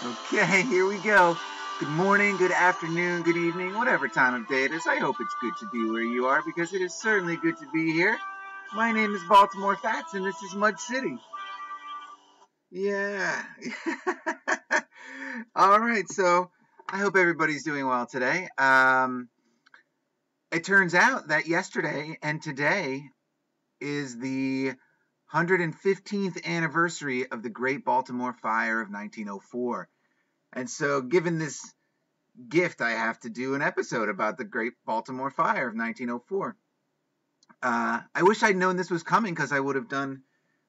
Okay, here we go. Good morning, good afternoon, good evening, whatever time of day it is. I hope it's good to be where you are because it is certainly good to be here. My name is Baltimore Fats and this is Mud City. Yeah. All right, so I hope everybody's doing well today. It turns out that yesterday and today is the 115th anniversary of the Great Baltimore Fire of 1904. And so, given this gift, I have to do an episode about the Great Baltimore Fire of 1904. I wish I'd known this was coming because I would have done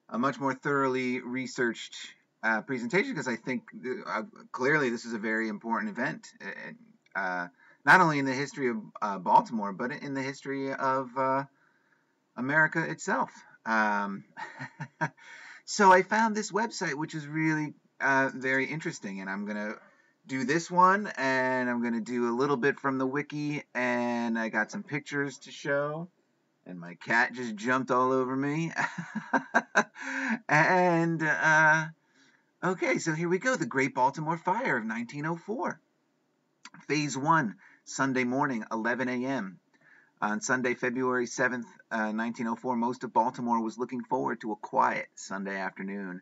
a much more thoroughly researched presentation because I think clearly this is a very important event, not only in the history of Baltimore, but in the history of America itself. So I found this website, which is really very interesting, and I'm going to do this one, and I'm going to do a little bit from the wiki, and I got some pictures to show, and my cat just jumped all over me. And, okay, so here we go. The Great Baltimore Fire of 1904. Phase 1, Sunday morning, 11 a.m. On Sunday, February 7th, 1904, most of Baltimore was looking forward to a quiet Sunday afternoon.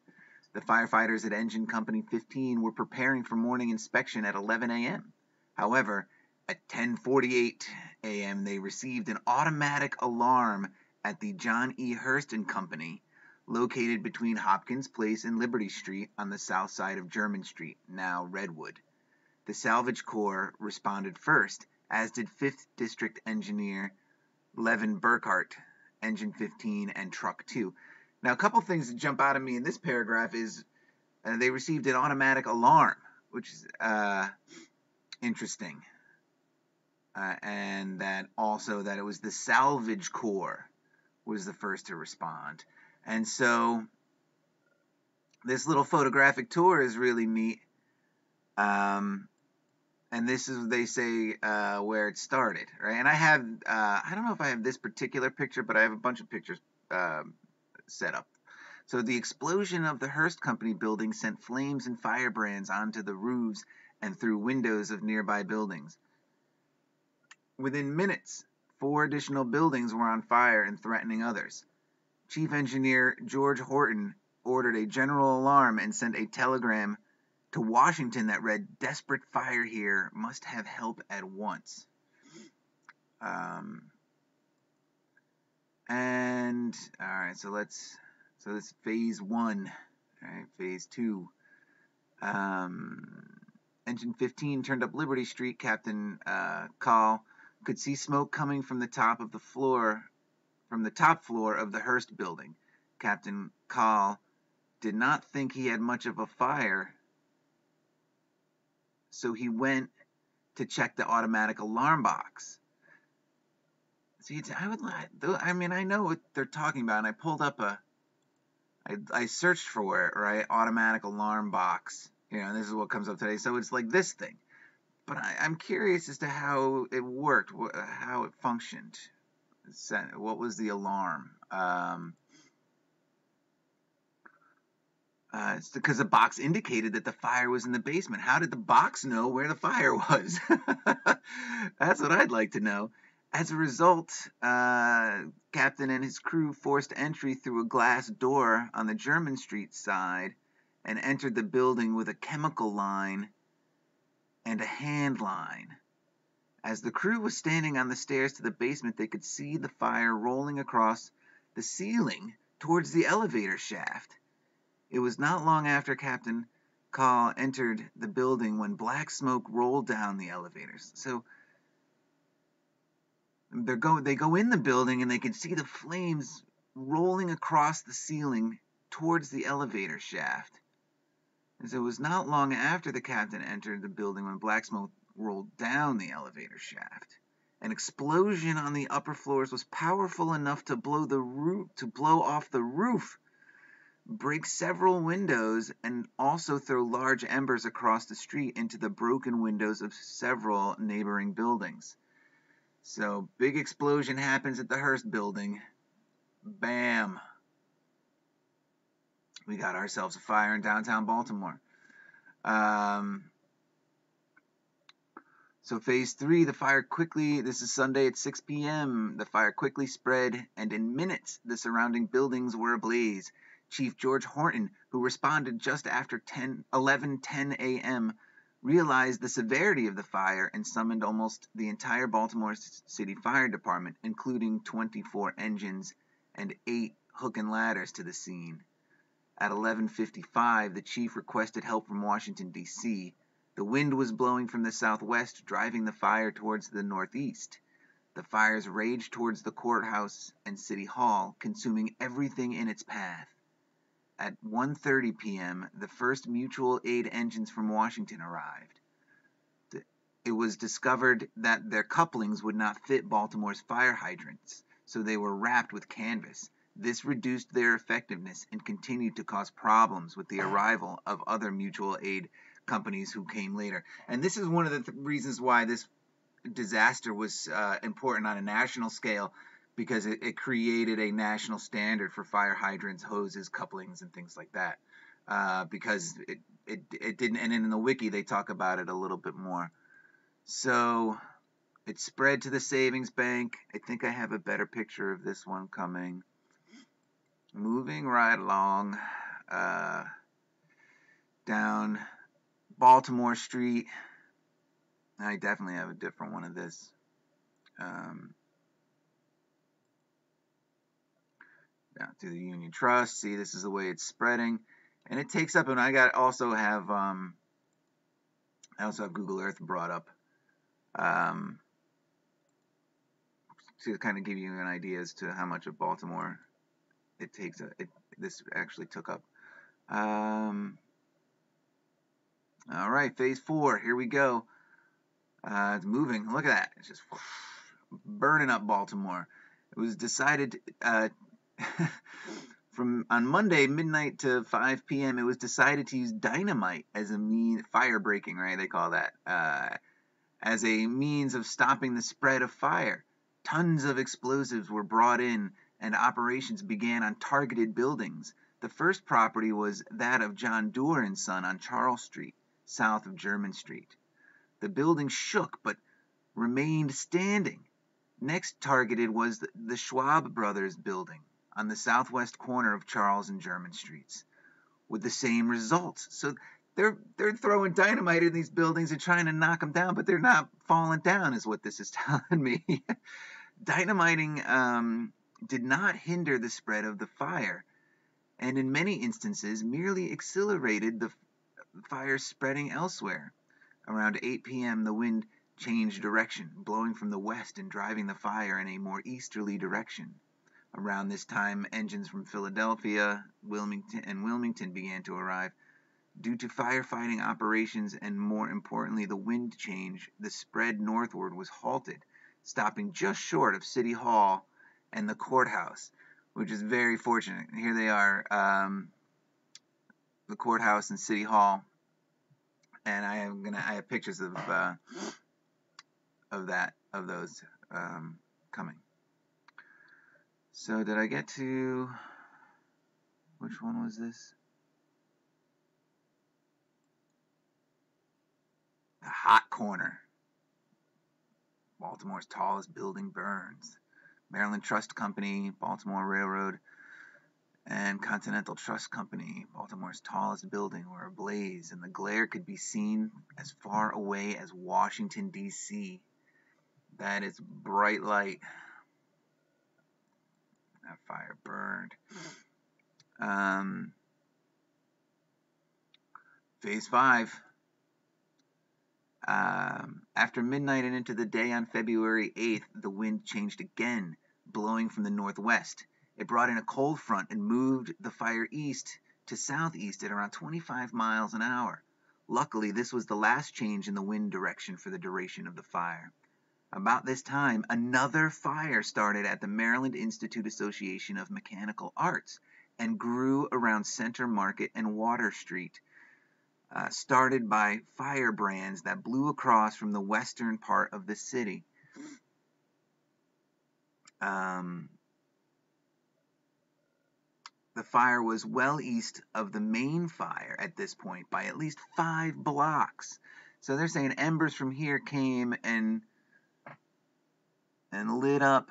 The firefighters at Engine Company 15 were preparing for morning inspection at 11 a.m. However, at 10:48 a.m., they received an automatic alarm at the John E. Hurst and Company, located between Hopkins Place and Liberty Street on the south side of German Street, now Redwood. The Salvage Corps responded first, as did 5th District Engineer Levin Burkhart, Engine 15 and Truck 2. Now, a couple things that jump out at me in this paragraph is they received an automatic alarm, which is interesting. And that also that it was the Salvage Corps was the first to respond. And so this little photographic tour is really neat. And this is, they say, where it started, right? And I have, I don't know if I have this particular picture, but I have a bunch of pictures set up. So the explosion of the Hearst Company building sent flames and firebrands onto the roofs and through windows of nearby buildings. Within minutes, 4 additional buildings were on fire and threatening others. Chief Engineer George Horton ordered a general alarm and sent a telegram to Washington that read, "Desperate fire here, must have help at once." And all right, so this is phase 1. All right, phase 2. Engine 15 turned up Liberty Street. Captain Call could see smoke coming from the top floor of the Hearst building. Captain Call did not think he had much of a fire, so he went to check the automatic alarm box. See, I know what they're talking about, and I pulled up I searched for it, right? Automatic alarm box. And this is what comes up today. So it's like this thing. But I'm curious as to how it worked, how it functioned. What was the alarm? It's because the box indicated that the fire was in the basement. How did the box know where the fire was? That's what I'd like to know. As a result, Captain and his crew forced entry through a glass door on the German Street side and entered the building with a chemical line and a hand line. As the crew was standing on the stairs to the basement, they could see the fire rolling across the ceiling towards the elevator shaft. It was not long after Captain Call entered the building when black smoke rolled down the elevators. So they go in the building and they can see the flames rolling across the ceiling towards the elevator shaft. And so it was not long after the captain entered the building when black smoke rolled down the elevator shaft. An explosion on the upper floors was powerful enough to blow off the roof, break several windows, and also throw large embers across the street into the broken windows of several neighboring buildings. So, big explosion happens at the Hearst building. Bam. We got ourselves a fire in downtown Baltimore. So phase 3, this is Sunday at 6 p.m. The fire quickly spread, and in minutes the surrounding buildings were ablaze. Chief George Horton, who responded just after 11:10 a.m., realized the severity of the fire and summoned almost the entire Baltimore City Fire Department, including 24 engines and 8 hook and ladders, to the scene. At 11:55, the chief requested help from Washington, D.C. The wind was blowing from the southwest, driving the fire towards the northeast. The fires raged towards the courthouse and City Hall, consuming everything in its path. At 1:30 p.m., the first mutual aid engines from Washington arrived. It was discovered that their couplings would not fit Baltimore's fire hydrants, so they were wrapped with canvas. This reduced their effectiveness and continued to cause problems with the arrival of other mutual aid companies who came later. And this is one of the reasons why this disaster was important on a national scale, because it created a national standard for fire hydrants, hoses, couplings, and things like that. Because it didn't, and in the wiki they talk about it a little bit more. So it spread to the savings bank. I think I have a better picture of this one coming. Moving right along down Baltimore Street. I definitely have a different one of this. Down through the Union Trust. See, this is the way it's spreading, and it takes up. And I also have Google Earth brought up to kind of give you an idea as to how much of Baltimore it takes. This actually took up. All right, phase 4. Here we go. It's moving. Look at that. It's just burning up Baltimore. It was decided from on Monday midnight to 5 p.m. It was decided to use dynamite as a fire breaking, right? They call that as a means of stopping the spread of fire. Tons of explosives were brought in, and operations began on targeted buildings. The first property was that of John Doerr and Son on Charles Street, south of German Street. The building shook but remained standing. Next targeted was the Schwab Brothers building on the southwest corner of Charles and German Streets, with the same results. So they're throwing dynamite in these buildings and trying to knock them down, but they're not falling down, is what this is telling me. Dynamiting did not hinder the spread of the fire, and in many instances merely accelerated the fire spreading elsewhere. Around 8 p.m., the wind changed direction, blowing from the west and driving the fire in a more easterly direction. Around this time, engines from Philadelphia, Wilmington began to arrive. Due to firefighting operations and, more importantly, the wind change, the spread northward was halted, stopping just short of City Hall and the courthouse, which is very fortunate. Here they are, the courthouse and City Hall, and I have pictures of those coming. So did I get to, which one was this? The hot corner. Baltimore's tallest building burns. Maryland Trust Company, Baltimore Railroad, and Continental Trust Company, Baltimore's tallest building, were ablaze, and the glare could be seen as far away as Washington, D.C. That is bright light. That fire burned. Phase 5. After midnight and into the day on February 8th, the wind changed again, blowing from the northwest. It brought in a cold front and moved the fire east to southeast at around 25 miles an hour. Luckily, this was the last change in the wind direction for the duration of the fire. About this time, another fire started at the Maryland Institute Association of Mechanical Arts and grew around Center Market and Water Street, started by firebrands that blew across from the western part of the city. the fire was well east of the main fire at this point by at least 5 blocks. So they're saying embers from here came and lit up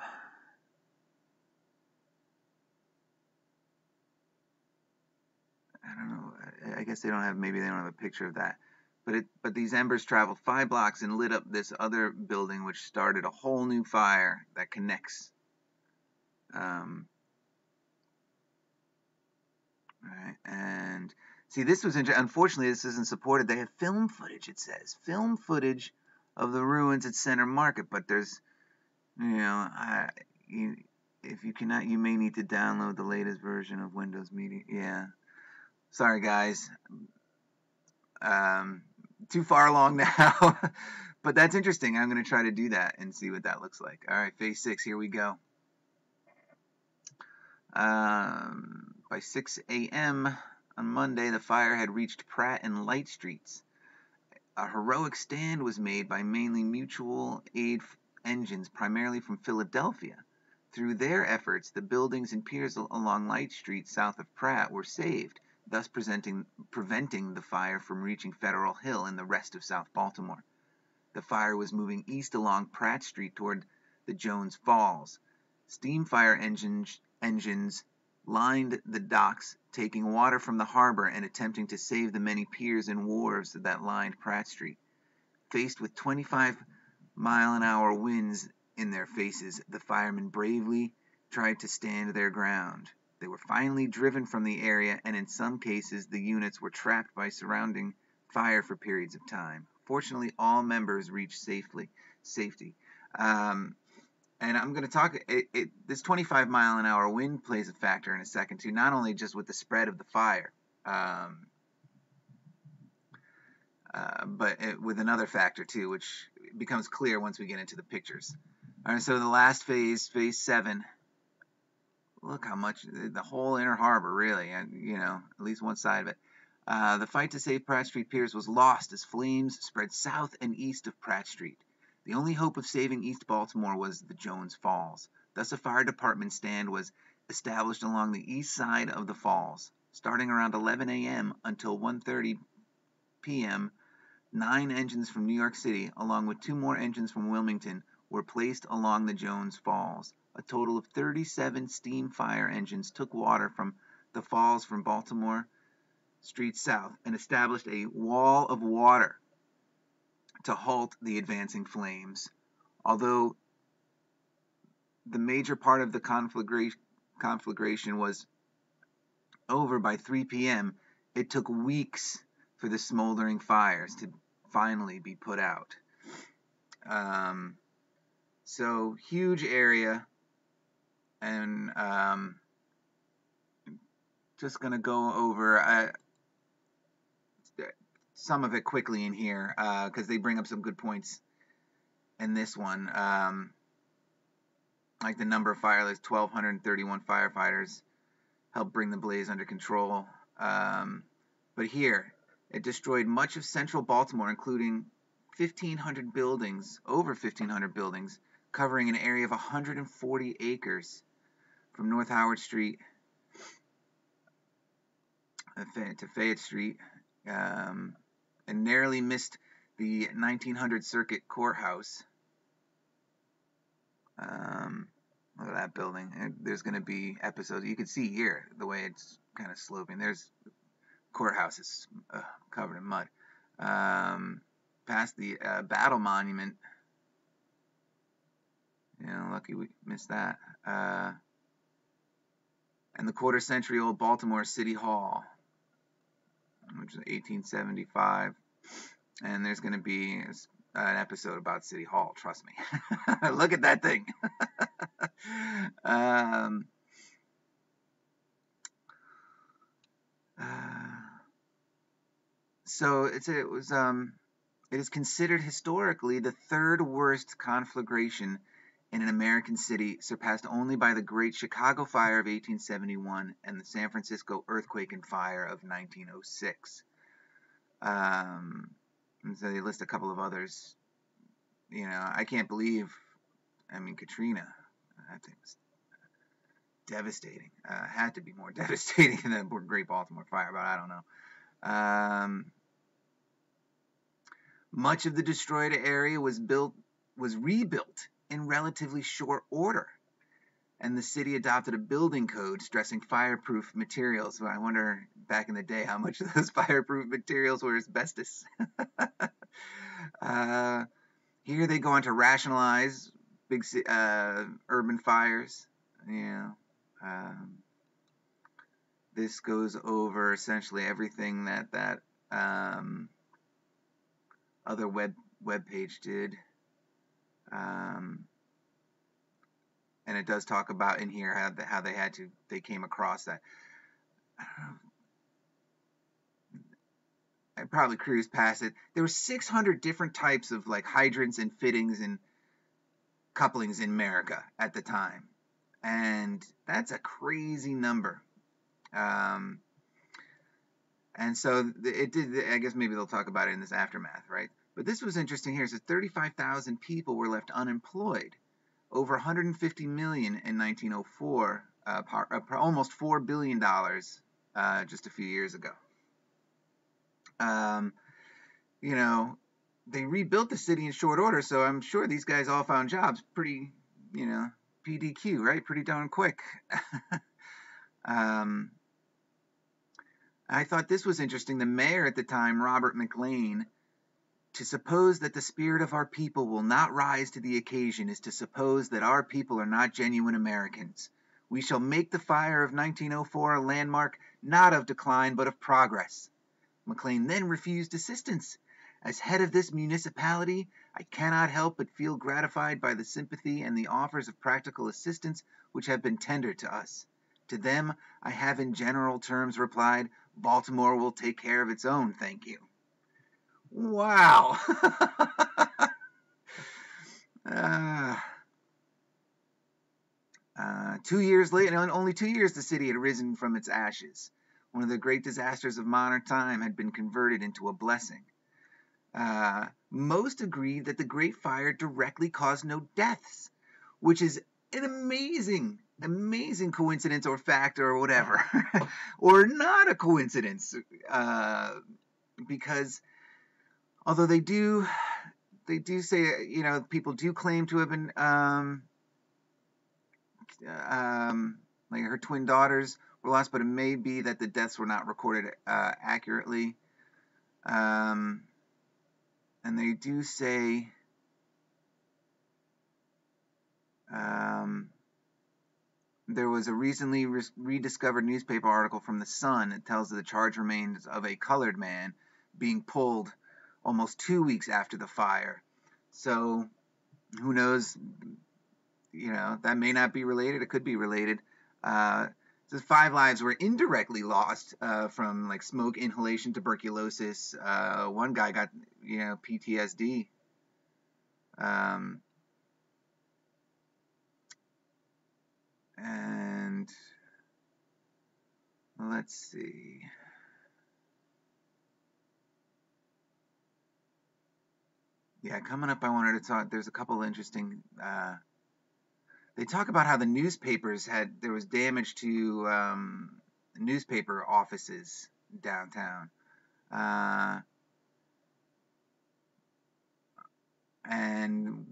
I don't know. I guess maybe they don't have a picture of that. But these embers traveled 5 blocks and lit up this other building, which started a whole new fire that connects. Right, and see, this was interesting. Unfortunately, this isn't supported. They have film footage. It says film footage of the ruins at Center Market, but there's, if you cannot, you may need to download the latest version of Windows Media. Yeah, sorry guys. Too far along now, but that's interesting. I'm going to try to do that and see what that looks like. All right, phase 6, here we go. By 6 a.m. on Monday, the fire had reached Pratt and Light Streets. A heroic stand was made by mainly mutual aid engines, primarily from Philadelphia. Through their efforts, the buildings and piers along Light Street south of Pratt were saved, thus preventing the fire from reaching Federal Hill and the rest of South Baltimore. The fire was moving east along Pratt Street toward the Jones Falls. Steam fire engines lined the docks, taking water from the harbor and attempting to save the many piers and wharves that lined Pratt Street. Faced with 25-mile-an-hour winds in their faces, the firemen bravely tried to stand their ground. They were finally driven from the area, and in some cases, the units were trapped by surrounding fire for periods of time. Fortunately, all members reached safety. And I'm going to talk, this 25-mile-an-hour wind plays a factor in a second, too, not only just with the spread of the fire, but with another factor, too, which becomes clear once we get into the pictures. All right, so the last phase 7, look how much, the whole inner harbor, really, at least one side of it. The fight to save Pratt Street piers was lost as flames spread south and east of Pratt Street. The only hope of saving East Baltimore was the Jones Falls. Thus, a fire department stand was established along the east side of the falls. Starting around 11 a.m. until 1:30 p.m., 9 engines from New York City, along with 2 more engines from Wilmington, were placed along the Jones Falls. A total of 37 steam fire engines took water from the falls from Baltimore Street south and established a wall of water to halt the advancing flames. Although the major part of the conflagration was over by 3 p.m., it took weeks for the smoldering fires to finally be put out. So, huge area, and just going to go over some of it quickly in here, because they bring up some good points in this one. Like the number of firefighters, 1,231 firefighters helped bring the blaze under control. But here, it destroyed much of central Baltimore, including 1,500 buildings, over 1,500 buildings, covering an area of 140 acres from North Howard Street to Fayette Street, and narrowly missed the 1900 Circuit Courthouse. Look at that building. And there's going to be episodes. You can see here the way it's kind of sloping. There's courthouse is covered in mud. Past the Battle Monument. Lucky we missed that. And the quarter-century-old Baltimore City Hall, which is 1875. And there's going to be an episode about City Hall, trust me. Look at that thing. So it is considered historically the 3rd worst conflagration in an American city, surpassed only by the Great Chicago Fire of 1871 and the San Francisco earthquake and fire of 1906. And so they list a couple of others. I can't believe, Katrina, that thing was devastating. Had to be more devastating than the Great Baltimore Fire, but I don't know. Much of the destroyed area was rebuilt in relatively short order, and the city adopted a building code stressing fireproof materials. So I wonder back in the day how much of those fireproof materials were asbestos. Here they go on to rationalize big urban fires. This goes over essentially everything that other web page did. And it does talk about in here how they came across that. I probably cruised past it. There were 600 different types of like hydrants and fittings and couplings in America at the time, and that's a crazy number. And so it did. I guess maybe they'll talk about it in this aftermath, right? But this was interesting here. It says 35,000 people were left unemployed. Over 150 million in 1904, almost $4 billion just a few years ago. They rebuilt the city in short order, so I'm sure these guys all found jobs pretty, PDQ, right? Pretty darn quick. I thought this was interesting. The mayor at the time, Robert McLean, to suppose that the spirit of our people will not rise to the occasion is to suppose that our people are not genuine Americans. We shall make the fire of 1904 a landmark not of decline but of progress. McLean then refused assistance. As head of this municipality, I cannot help but feel gratified by the sympathy and the offers of practical assistance which have been tendered to us. To them, I have in general terms replied, Baltimore will take care of its own, thank you. Wow. 2 years later, in only 2 years, the city had risen from its ashes. One of the great disasters of modern time had been converted into a blessing. Most agreed that the Great Fire directly caused no deaths, which is an amazing coincidence or fact or whatever, or not a coincidence, because although they do say, people do claim to have been, like her twin daughters were lost, but it may be that the deaths were not recorded accurately. And they do say there was a recently rediscovered newspaper article from The Sun that tells of the charred remains of a colored man being pulled almost 2 weeks after the fire. So who knows? That may not be related. It could be related. So 5 lives were indirectly lost from like smoke inhalation, tuberculosis. One guy got PTSD. And let's see. Yeah, coming up, I wanted to talk. There's a couple interesting. They talk about how the newspapers there was damage to newspaper offices downtown. And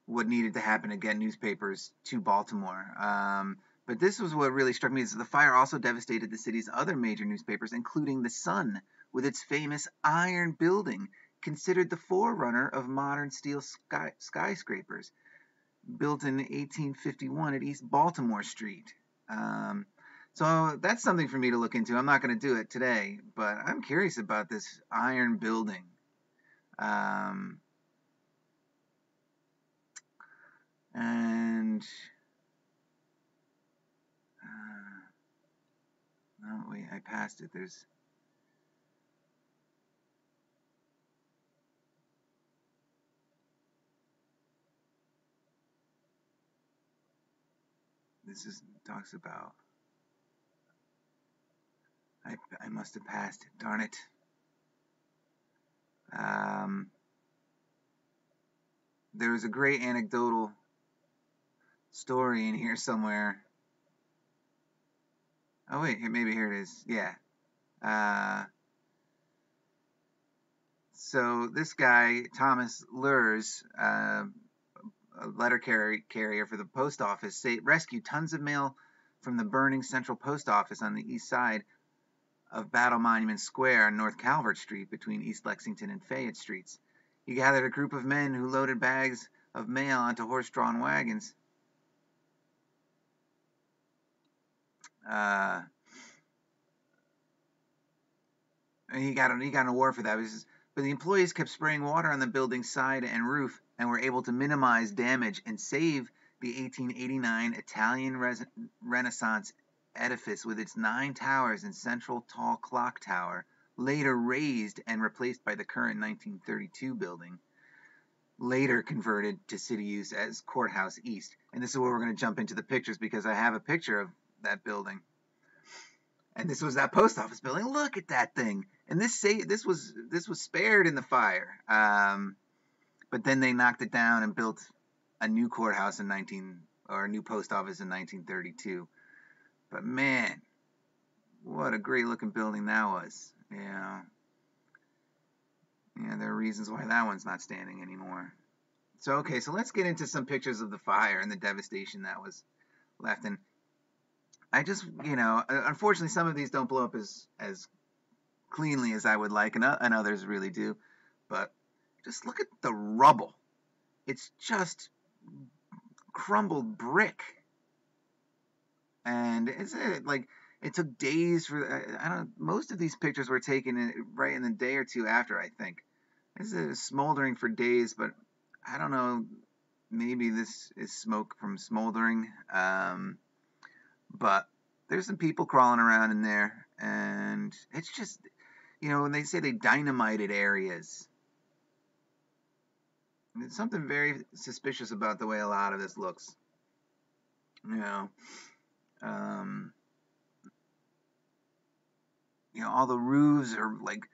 what needed to happen to get newspapers to Baltimore. But this was what really struck me, is that the fire also devastated the city's other major newspapers, including The Sun, with its famous iron building, considered the forerunner of modern steel skyscrapers, built in 1851 at East Baltimore Street. So that's something for me to look into. I'm not going to do it today, but I'm curious about this iron building. And no, wait, I passed it. Talks about, I must have passed it, darn it. There was a great anecdotal story in here somewhere. Oh wait, maybe here it is. Yeah. So this guy, Thomas Lurs, a letter carrier for the post office, rescued tons of mail from the burning Central Post Office on the east side of Battle Monument Square on North Calvert Street between East Lexington and Fayette Streets. He gathered a group of men who loaded bags of mail onto horse-drawn wagons. He got an award for that. But the employees kept spraying water on the building's side and roof and were able to minimize damage and save the 1889 Italian Renaissance edifice with its 9 towers and central tall clock tower, later razed and replaced by the current 1932 building, later converted to city use as Courthouse East. And this is where we're going to jump into the pictures because I have a picture of that building. And this was that post office building. Look at that thing. And this was spared in the fire. But then they knocked it down and built a new courthouse a new post office in 1932. But man, what a great looking building that was. Yeah, there are reasons why that one's not standing anymore. So okay, so let's get into some pictures of the fire and the devastation that was left. And I just, unfortunately, some of these don't blow up as cleanly as I would like, and others really do. But just look at the rubble. It's just crumbled brick. And it took days for, most of these pictures were taken right in the day or two after, I think. This is smoldering for days, but I don't know, maybe this is smoke from smoldering. But there's some people crawling around in there, and it's just, when they say they dynamited areas, there's something very suspicious about the way a lot of this looks. All the roofs are like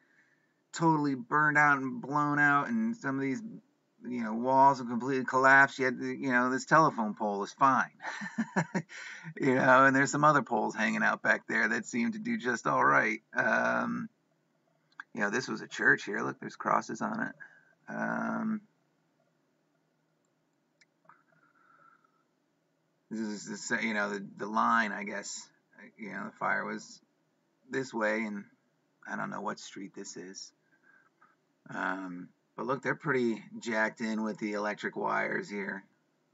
totally burned out and blown out, and some of these walls have completely collapsed, yet this telephone pole is fine. And there's some other poles hanging out back there that seem to do just all right. This was a church here. Look, there's crosses on it. This is the line, I guess. The fire was this way, and I don't know what street this is. But look, they're pretty jacked in with the electric wires here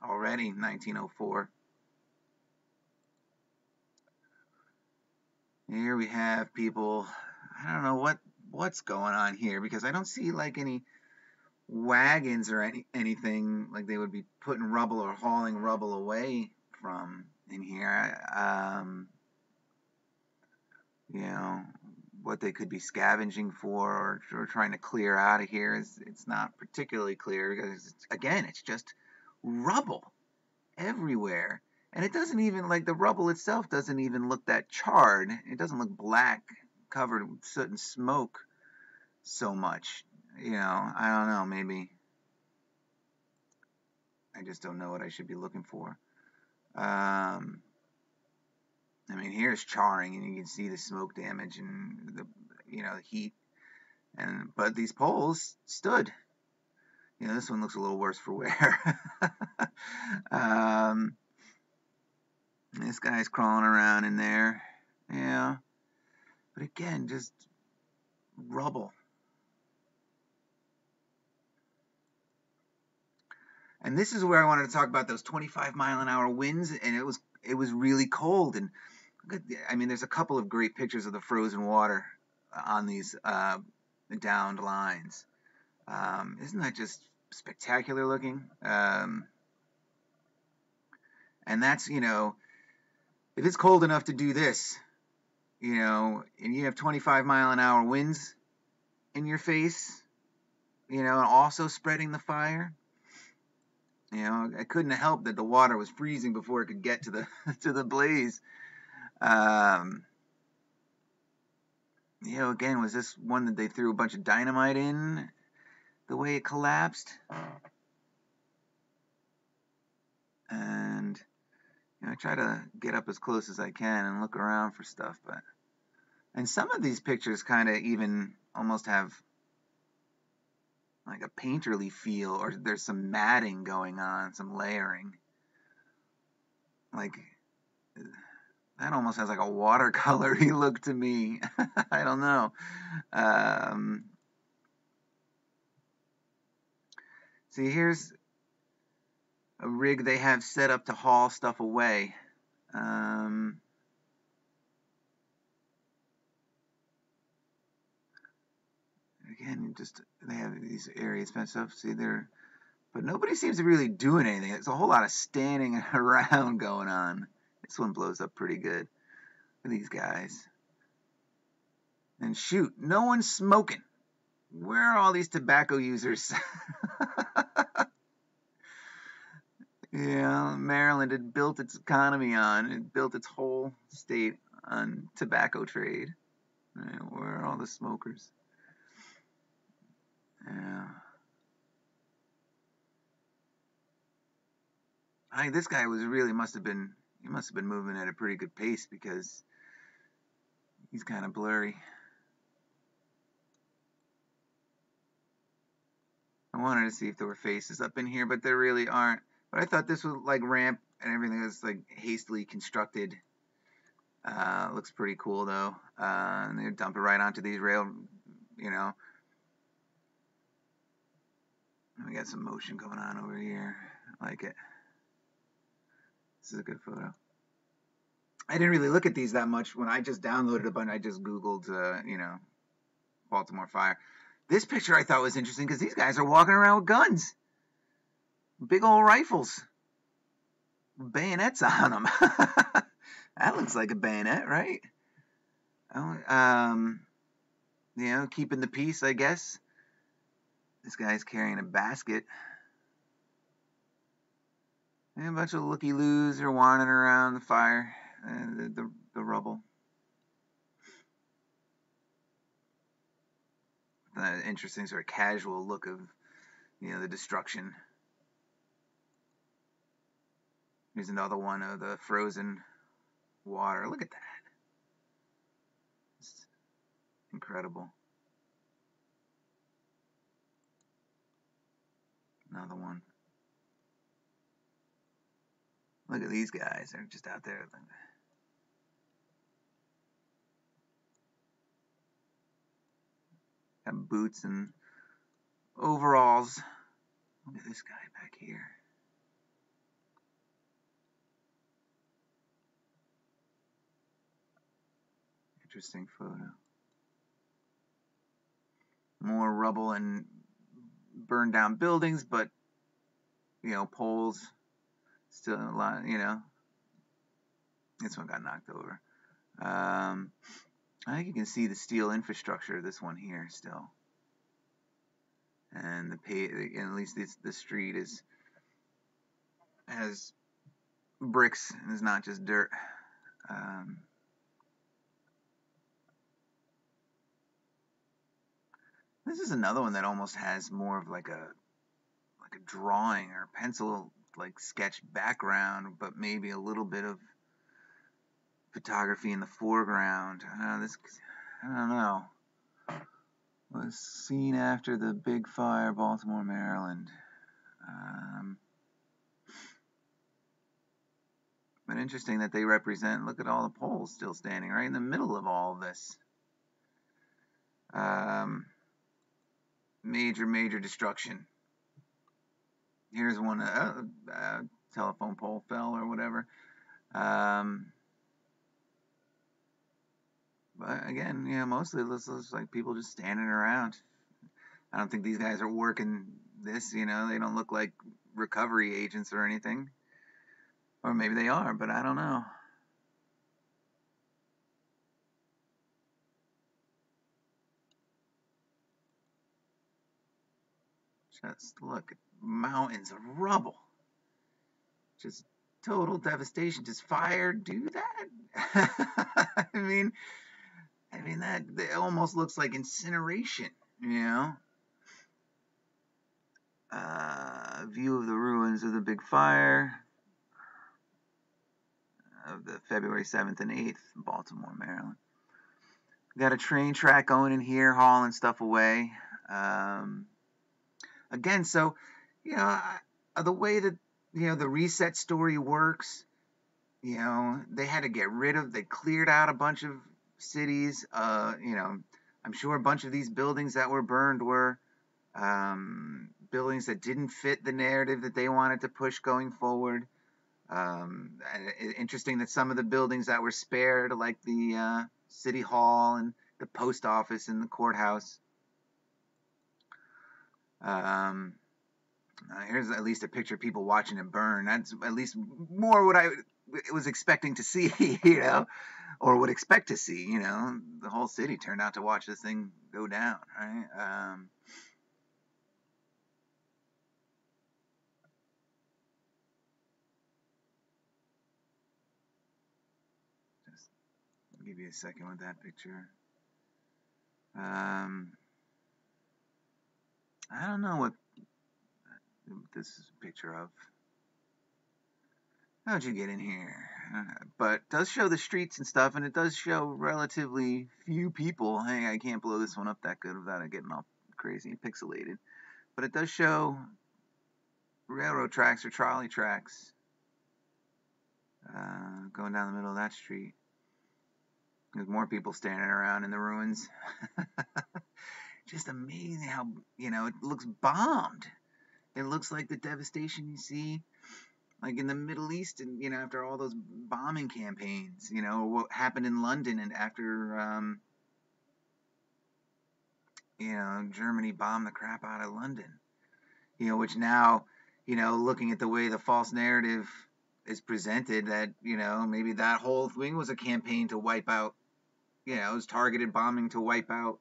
already, 1904. Here we have people, I don't know what's going on here, because I don't see like any wagons or anything like they would be putting rubble or hauling rubble away from in here. What they could be scavenging for or trying to clear out of here it's not particularly clear, because again, it's just rubble everywhere. And it doesn't even, like, the rubble itself doesn't even look that charred. It doesn't look black, covered with soot and smoke so much. I don't know, maybe I just don't know what I should be looking for. Here's charring, and you can see the smoke damage and the heat. But these poles stood. This one looks a little worse for wear. This guy's crawling around in there. Yeah. But again, just rubble. And this is where I wanted to talk about those 25-mile-an-hour winds, and it was really cold. And there's a couple of great pictures of the frozen water on these downed lines. Isn't that just spectacular looking? And that's, if it's cold enough to do this, and you have 25-mile-an-hour winds in your face, and also spreading the fire, I couldn't have helped that the water was freezing before it could get to the to the blaze. Again, was this one that they threw a bunch of dynamite in, the way it collapsed? And I try to get up as close as I can and look around for stuff, and some of these pictures kind of even almost have like a painterly feel, or there's some matting going on, some layering. Like, that almost has like a watercolor-y look to me. I don't know. See, here's a rig they have set up to haul stuff away. Again, just they have these areas fenced up. See, but nobody seems to be really doing anything. There's a whole lot of standing around going on. This one blows up pretty good. Look at these guys. And shoot, no one's smoking. Where are all these tobacco users? Yeah, Maryland had built its economy on, it built its whole state on tobacco trade. Right, where are all the smokers? Yeah. This guy must have been moving at a pretty good pace, because he's kind of blurry. I wanted to see if there were faces up in here, but there really aren't. But I thought this was like ramp and everything was like hastily constructed. Looks pretty cool though. And they dump it right onto these rail, We got some motion going on over here. I like it. This is a good photo. I didn't really look at these that much when I just downloaded a bunch. I just Googled, Baltimore fire. This picture I thought was interesting because these guys are walking around with guns. Big old rifles. Bayonets on them. That looks like a bayonet, right? Keeping the peace, I guess. This guy's carrying a basket. And a bunch of looky-loos are wandering around the fire, the rubble. The interesting sort of casual look of, the destruction. Here's another one of the frozen water. Look at that. It's incredible. Another one. Look at these guys. They're just out there. Got boots and overalls. Look at this guy back here. Interesting photo. More rubble and burned down buildings, but, poles still a lot, This one got knocked over. I think you can see the steel infrastructure of this one here still. And at least the street has bricks and is not just dirt. This is another one that almost has more of like a drawing or pencil sketch background, but maybe a little bit of photography in the foreground. I don't know. Was seen after the big fire, Baltimore, Maryland. But interesting that they represent, look at all the poles still standing right in the middle of all of this. Major destruction. Here's one, telephone pole fell or whatever. But again, mostly this looks like people just standing around. I don't think these guys are working this, they don't look like recovery agents or anything. Or maybe they are, but I don't know. Just look at mountains of rubble. Just total devastation. Does fire do that? I mean that almost looks like incineration, View of the ruins of the big fire. of the February 7th and 8th in Baltimore, Maryland. We got a train track going in here, hauling stuff away. Again, so, the way that, the reset story works, they had to they cleared out a bunch of cities. I'm sure a bunch of these buildings that were burned were buildings that didn't fit the narrative that they wanted to push going forward. Interesting that some of the buildings that were spared, like the City Hall and the post office and the courthouse. Here's at least a picture of people watching it burn. That's at least more what I was expecting to see, or would expect to see. The whole city turned out to watch this thing go down, right? Just give you a second with that picture. I don't know what this is a picture of. How'd you get in here? But it does show the streets and stuff, and it does show relatively few people. Hey, I can't blow this one up that good without it getting all crazy and pixelated. But it does show railroad tracks or trolley tracks going down the middle of that street. There's more people standing around in the ruins. Just amazing how, it looks bombed. It looks like the devastation you see, like in the Middle East, and after all those bombing campaigns, what happened in London, and after Germany bombed the crap out of London, which now, looking at the way the false narrative is presented, that maybe that whole thing was a campaign to wipe out, it was targeted bombing to wipe out,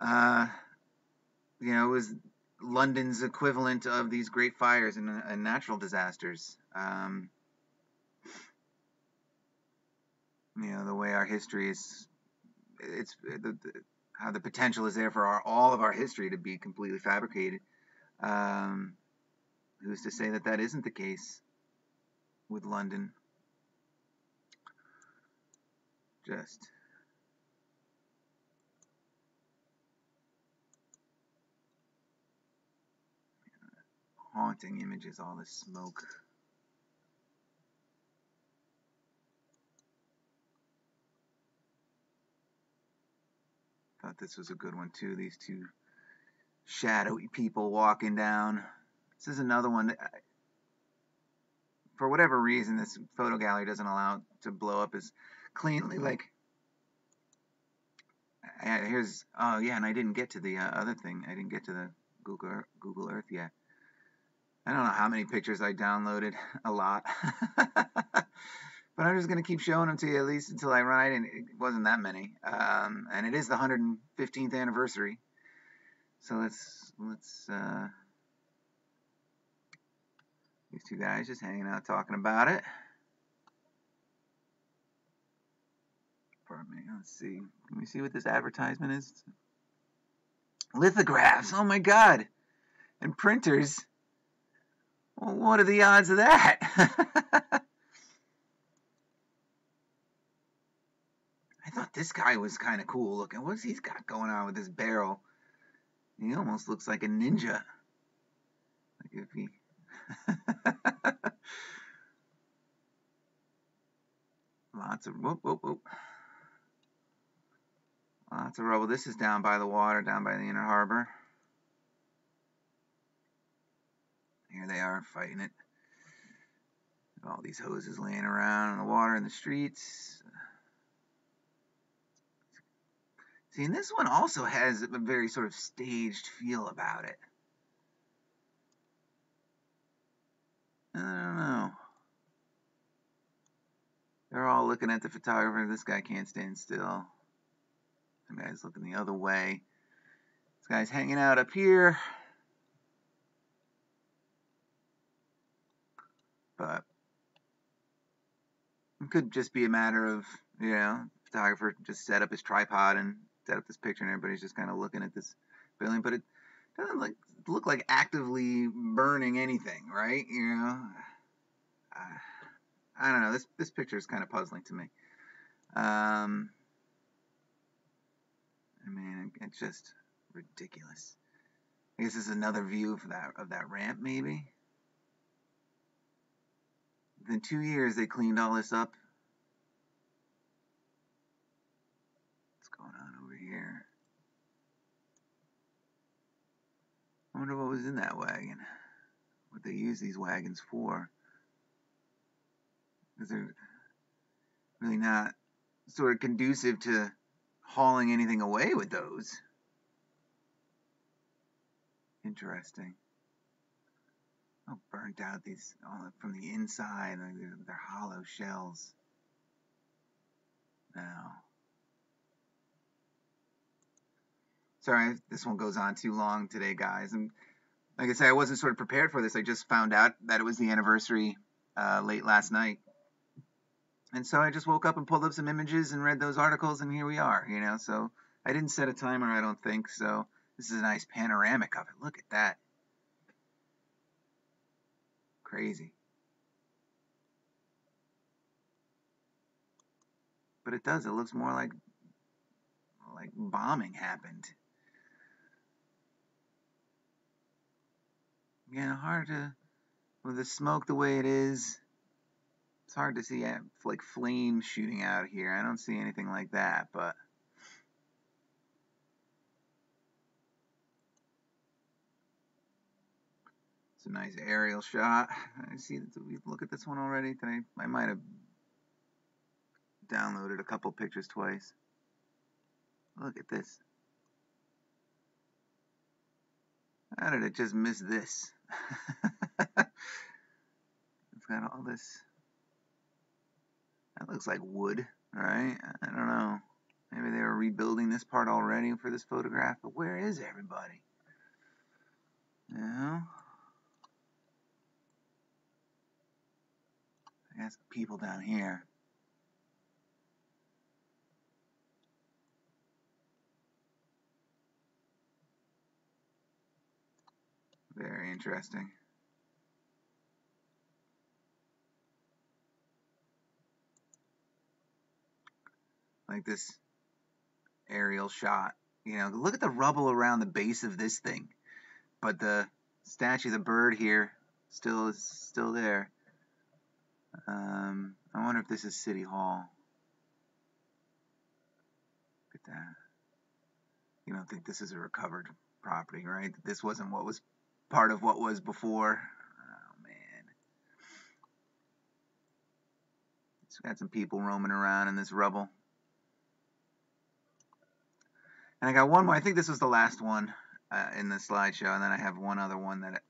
it was London's equivalent of these great fires and natural disasters. The way our history is, how the potential is there for all of our history to be completely fabricated. Who's to say that isn't the case with London? Just haunting images, all this smoke. Thought this was a good one too. These two shadowy people walking down. This is another one that, for whatever reason, this photo gallery doesn't allow it to blow up as cleanly. Like, here's, oh yeah, and I didn't get to the other thing. I didn't get to the Google Earth yet. I don't know how many pictures I downloaded. A lot. But I'm just going to keep showing them to you, at least until I run out, and it wasn't that many. And it is the 115th anniversary. So let's these two guys just hanging out talking about it. Pardon me. Let's see. Can we see what this advertisement is? Lithographs. Oh my God. And printers. Well, what are the odds of that? I thought this guy was kind of cool looking. What's he's got going on with this barrel? He almost looks like a ninja. Like if he... Lots of... Whoop, whoop, whoop. Lots of rubble. This is down by the water, down by the inner harbor. Here they are fighting it. All these hoses laying around in the water in the streets. See, and this one also has a very sort of staged feel about it. I don't know. They're all looking at the photographer. This guy can't stand still. Some guy's looking the other way. This guy's hanging out up here. But it could just be a matter of, photographer just set up his tripod and set up this picture, and everybody's just kind of looking at this building. But it doesn't look like actively burning anything, right? I don't know. This picture is kind of puzzling to me. I mean, it's just ridiculous. I guess this is another view of that ramp, maybe. Within 2 years, they cleaned all this up. What's going on over here? I wonder what was in that wagon. What they use these wagons for. Because they're really not sort of conducive to hauling anything away with those. Interesting. Oh, burnt out these from the inside. They're hollow shells. Now, sorry, this one goes on too long today, guys. And like I said, I wasn't sort of prepared for this. I just found out that it was the anniversary late last night. And so I just woke up and pulled up some images and read those articles, and here we are, you know. So I didn't set a timer, I don't think. So this is a nice panoramic of it. Look at that. Crazy. But it does. It looks more like bombing happened. Yeah, hard to, with the smoke the way it is, it's hard to see like flames shooting out here. I don't see anything like that, but it's a nice aerial shot. I see. Did we look at this one already? I might have downloaded a couple pictures twice. Look at this. How did it just miss this? It's got all this. That looks like wood, right? I don't know. Maybe they were rebuilding this part already for this photograph, but where is everybody? You know? I got some people down here. Very interesting. Like this aerial shot. You know, look at the rubble around the base of this thing. But the statue, the bird here, is still there. I wonder if this is City Hall. Look at that. You don't think this is a recovered property, right? This wasn't what was part of what was before. Oh, man. It's got some people roaming around in this rubble. And I got one more. I think this was the last one in the slideshow. And then I have one other one that,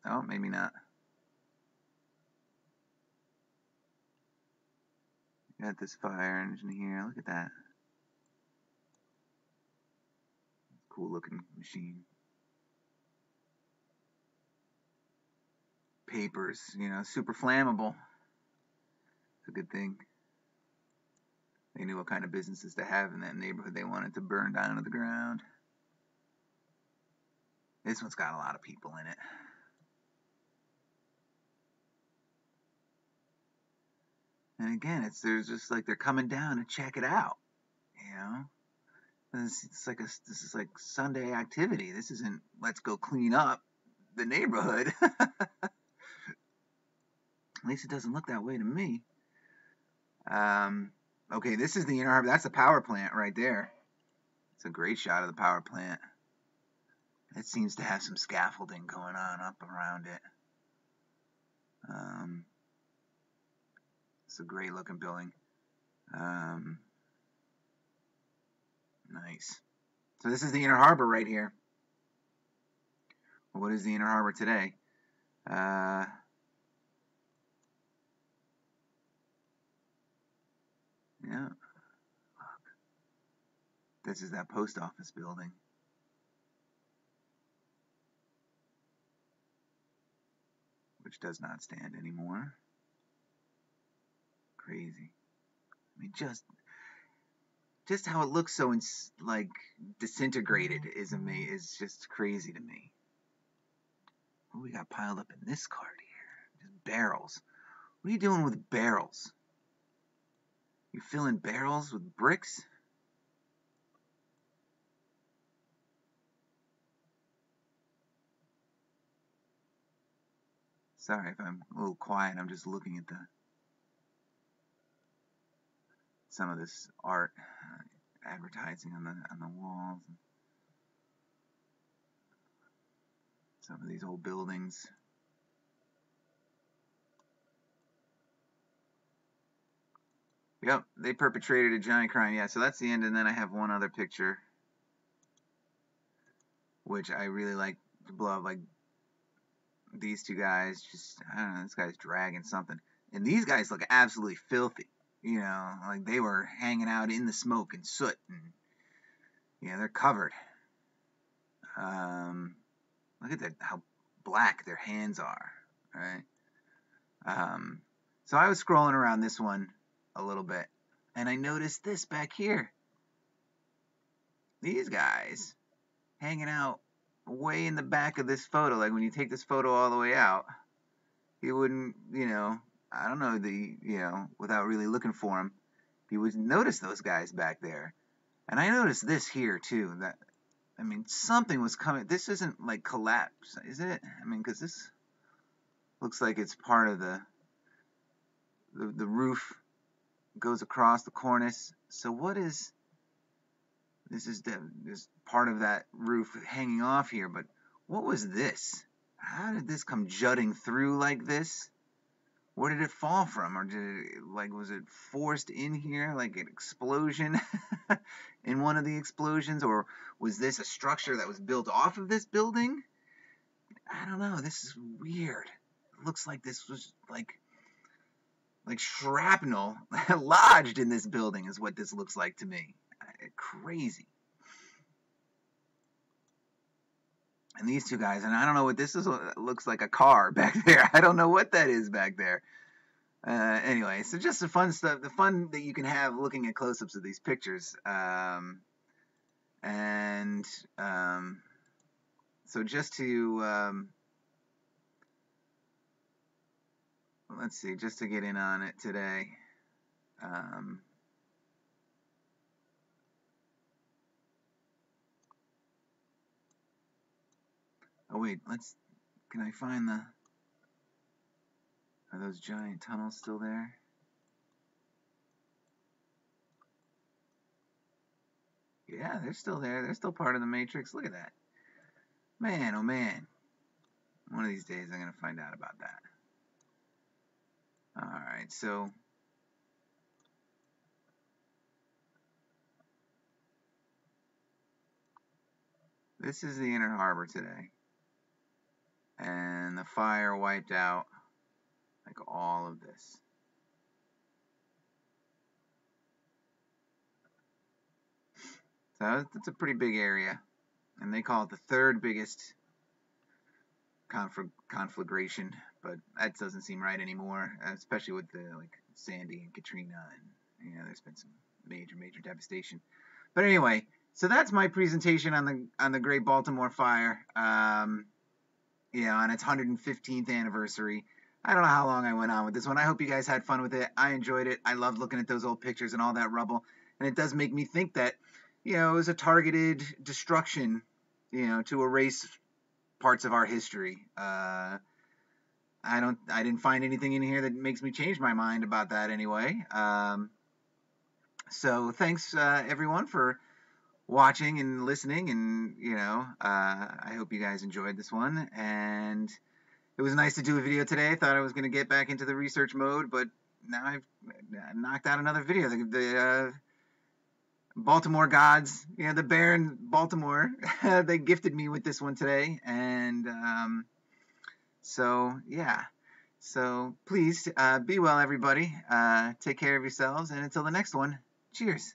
oh, maybe not. Got this fire engine here. Look at that. Cool looking machine. Papers, you know, super flammable. It's a good thing. They knew what kind of businesses to have in that neighborhood they wanted to burn down to the ground. This one's got a lot of people in it. And again, there's just like they're coming down to check it out, you know. This is like Sunday activity. This isn't let's go clean up the neighborhood. At least it doesn't look that way to me. Okay, this is the Inner Harbor. That's the power plant right there. It's a great shot of the power plant. It seems to have some scaffolding going on up around it. It's a great looking building. Nice. So this is the Inner Harbor right here. What is the Inner Harbor today? Yeah. Look. This is that post office building. Which does not stand anymore. Crazy. I mean, just how it looks so like disintegrated is just crazy to me. What we got piled up in this cart here? Just barrels. What are you doing with barrels? You filling barrels with bricks? Sorry if I'm a little quiet. I'm just looking at some of this art, advertising on the walls, and some of these old buildings. Yep, they perpetrated a giant crime. Yeah, so that's the end, and then I have one other picture, which I really like to blow up, like these two guys. Just, I don't know, this guy's dragging something, and these guys look absolutely filthy. You know, like they were hanging out in the smoke and soot, and yeah, they're covered. Look at that, how black their hands are, right? So I was scrolling around this one a little bit, and I noticed this back here. These guys hanging out way in the back of this photo. Like when you take this photo all the way out, you wouldn't, I don't know, without really looking for them, you would notice those guys back there. And I noticed this here too, that, I mean, something was coming. This isn't like collapse, is it? I mean, because this looks like it's part of the roof goes across the cornice. So what is, this is part of that roof hanging off here, but what was this? How did this come jutting through like this? Where did it fall from? Or did it, like, was it forced in here like an explosion in one of the explosions? Or was this a structure that was built off of this building? I don't know. This is weird. It looks like this was like shrapnel lodged in this building is what this looks like to me. Crazy. And these two guys, and I don't know what this is. Looks like a car back there. I don't know what that is back there. Anyway, so just the fun stuff, the fun that you can have looking at close-ups of these pictures. So just to, let's see, just to get in on it today. Oh wait, can I find are those giant tunnels still there? Yeah, they're still there. They're still part of the Matrix. Look at that. Man, oh man. One of these days I'm going to find out about that. Alright, so this is the Inner Harbor today. And the fire wiped out like all of this. So it's a pretty big area. And they call it the third biggest conflagration, but that doesn't seem right anymore, especially with the Sandy and Katrina, and there's been some major devastation. But anyway, so that's my presentation on the Great Baltimore Fire. On its 115th anniversary. I don't know how long I went on with this one. I hope you guys had fun with it. I enjoyed it. I loved looking at those old pictures and all that rubble, and it does make me think that it was a targeted destruction, to erase parts of our history. I didn't find anything in here that makes me change my mind about that anyway. So thanks everyone for watching and listening, and I hope you guys enjoyed this one, and it was nice to do a video today. I thought I was going to get back into the research mode, but now I've knocked out another video. The Baltimore gods, the bear in Baltimore, they gifted me with this one today, and so yeah. So please be well, everybody. Take care of yourselves, and until the next one, cheers.